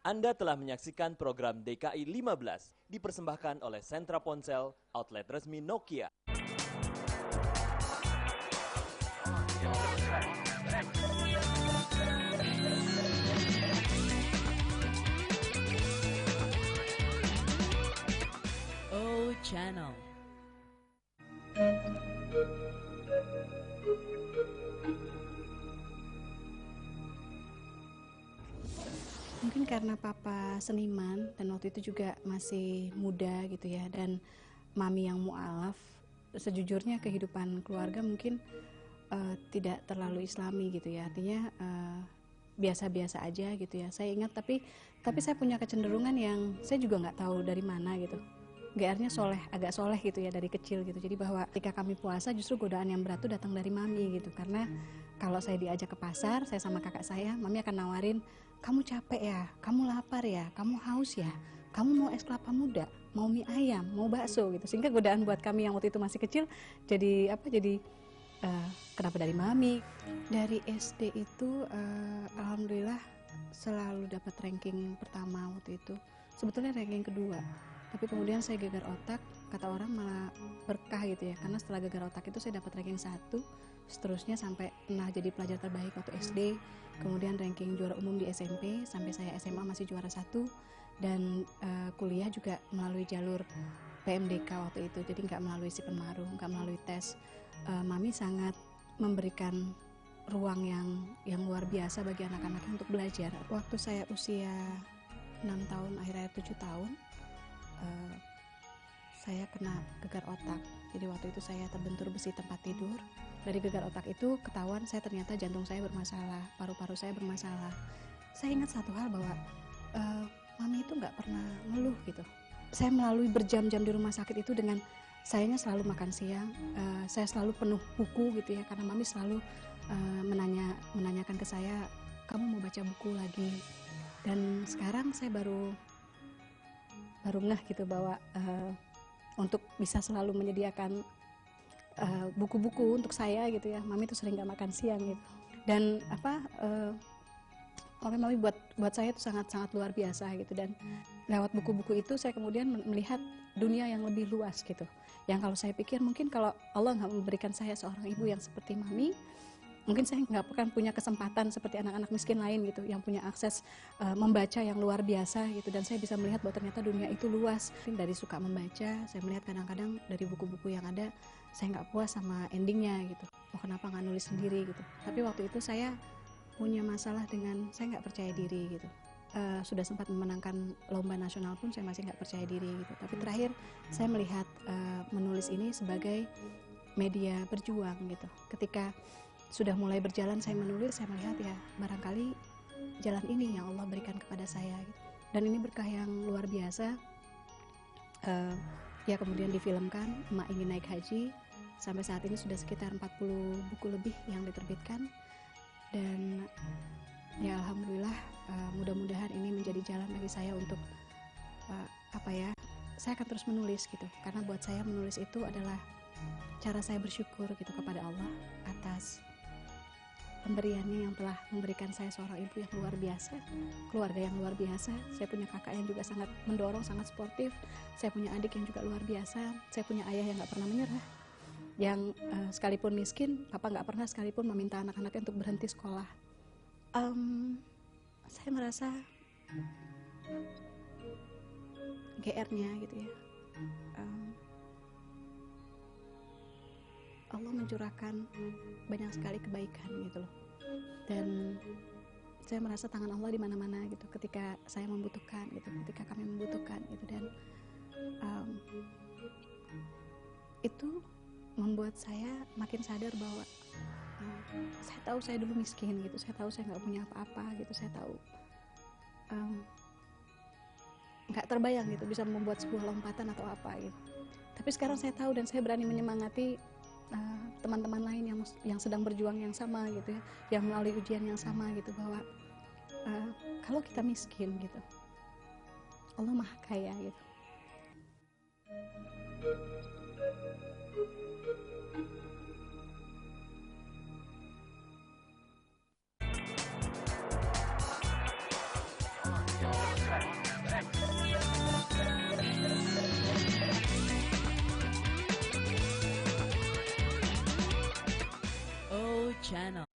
Anda telah menyaksikan program DKI 15 dipersembahkan oleh Sentra Ponsel, outlet resmi Nokia. O Channel. Mungkin karena papa seniman dan waktu itu juga masih muda gitu ya, dan mami yang mualaf, sejujurnya kehidupan keluarga mungkin tidak terlalu islami gitu ya, artinya biasa-biasa aja gitu ya. Saya ingat, tapi saya punya kecenderungan yang saya juga nggak tahu dari mana gitu. GR-nya agak soleh gitu ya dari kecil gitu. Jadi bahwa ketika kami puasa justru godaan yang berat itu datang dari mami gitu. Karena kalau saya diajak ke pasar, saya sama kakak saya, mami akan nawarin, kamu capek ya, kamu lapar ya, kamu haus ya, kamu mau es kelapa muda, mau mie ayam, mau bakso gitu. Sehingga godaan buat kami yang waktu itu masih kecil jadi kenapa dari mami. Dari SD itu alhamdulillah selalu dapat ranking pertama waktu itu. Sebetulnya ranking kedua. Tapi kemudian saya gegar otak, kata orang malah berkah gitu ya, karena setelah gegar otak itu saya dapat ranking 1, seterusnya sampai pernah jadi pelajar terbaik waktu SD, kemudian ranking juara umum di SMP, sampai saya SMA masih juara 1, dan kuliah juga melalui jalur PMDK waktu itu, jadi nggak melalui si Penmaru, nggak melalui tes. Mami sangat memberikan ruang yang luar biasa bagi anak-anaknya untuk belajar. Waktu saya usia 6 tahun, akhir-akhir 7 tahun, saya kena gegar otak. Jadi waktu itu saya terbentur besi tempat tidur. Dari gegar otak itu ketahuan saya ternyata jantung saya bermasalah, paru-paru saya bermasalah. Saya ingat satu hal bahwa mami itu nggak pernah ngeluh gitu. Saya melalui berjam-jam di rumah sakit itu dengan sayanya selalu makan siang, saya selalu penuh buku gitu ya, karena mami selalu menanyakan ke saya, kamu mau baca buku lagi? Dan sekarang saya baru ngeh gitu bahwa untuk bisa selalu menyediakan buku-buku untuk saya gitu ya, mami tuh sering gak makan siang gitu. Dan mami buat saya itu sangat-sangat luar biasa gitu. Dan lewat buku-buku itu saya kemudian melihat dunia yang lebih luas gitu, yang kalau saya pikir mungkin kalau Allah nggak memberikan saya seorang ibu yang seperti mami, mungkin saya nggak akan punya kesempatan seperti anak-anak miskin lain gitu, yang punya akses membaca yang luar biasa gitu. Dan saya bisa melihat bahwa ternyata dunia itu luas. Dari suka membaca, saya melihat kadang-kadang dari buku-buku yang ada, saya nggak puas sama endingnya gitu. Oh, kenapa nggak nulis sendiri gitu. Tapi waktu itu saya punya masalah dengan saya nggak percaya diri gitu. Sudah sempat memenangkan lomba nasional pun saya masih nggak percaya diri gitu. Tapi terakhir saya melihat menulis ini sebagai media berjuang gitu. Ketika sudah mulai berjalan saya menulis, saya melihat ya barangkali jalan ini yang Allah berikan kepada saya gitu. Dan ini berkah yang luar biasa. Ya kemudian difilmkan Emak Ingin Naik Haji, sampai saat ini sudah sekitar 40 buku lebih yang diterbitkan. Dan ya alhamdulillah, mudah-mudahan ini menjadi jalan bagi saya untuk saya akan terus menulis gitu, karena buat saya menulis itu adalah cara saya bersyukur gitu kepada Allah atas pemberiannya yang telah memberikan saya seorang ibu yang luar biasa, keluarga yang luar biasa. Saya punya kakak yang juga sangat mendorong, sangat sportif. Saya punya adik yang juga luar biasa. Saya punya ayah yang nggak pernah menyerah, yang sekalipun miskin, papa nggak pernah sekalipun meminta anak-anaknya untuk berhenti sekolah. Saya merasa GR-nya gitu ya, Allah mencurahkan banyak sekali kebaikan gitu loh. Dan saya merasa tangan Allah di mana-mana gitu ketika saya membutuhkan gitu, ketika kami membutuhkan gitu. Dan itu membuat saya makin sadar bahwa saya tahu saya dulu miskin gitu, saya tahu saya nggak punya apa-apa gitu, saya tahu nggak terbayang gitu bisa membuat sebuah lompatan atau apa gitu. Tapi sekarang saya tahu dan saya berani menyemangati teman-teman lain yang sedang berjuang yang sama gitu ya, yang melalui ujian yang sama gitu, bahwa kalau kita miskin gitu, Allah Maha Kaya gitu. Channel.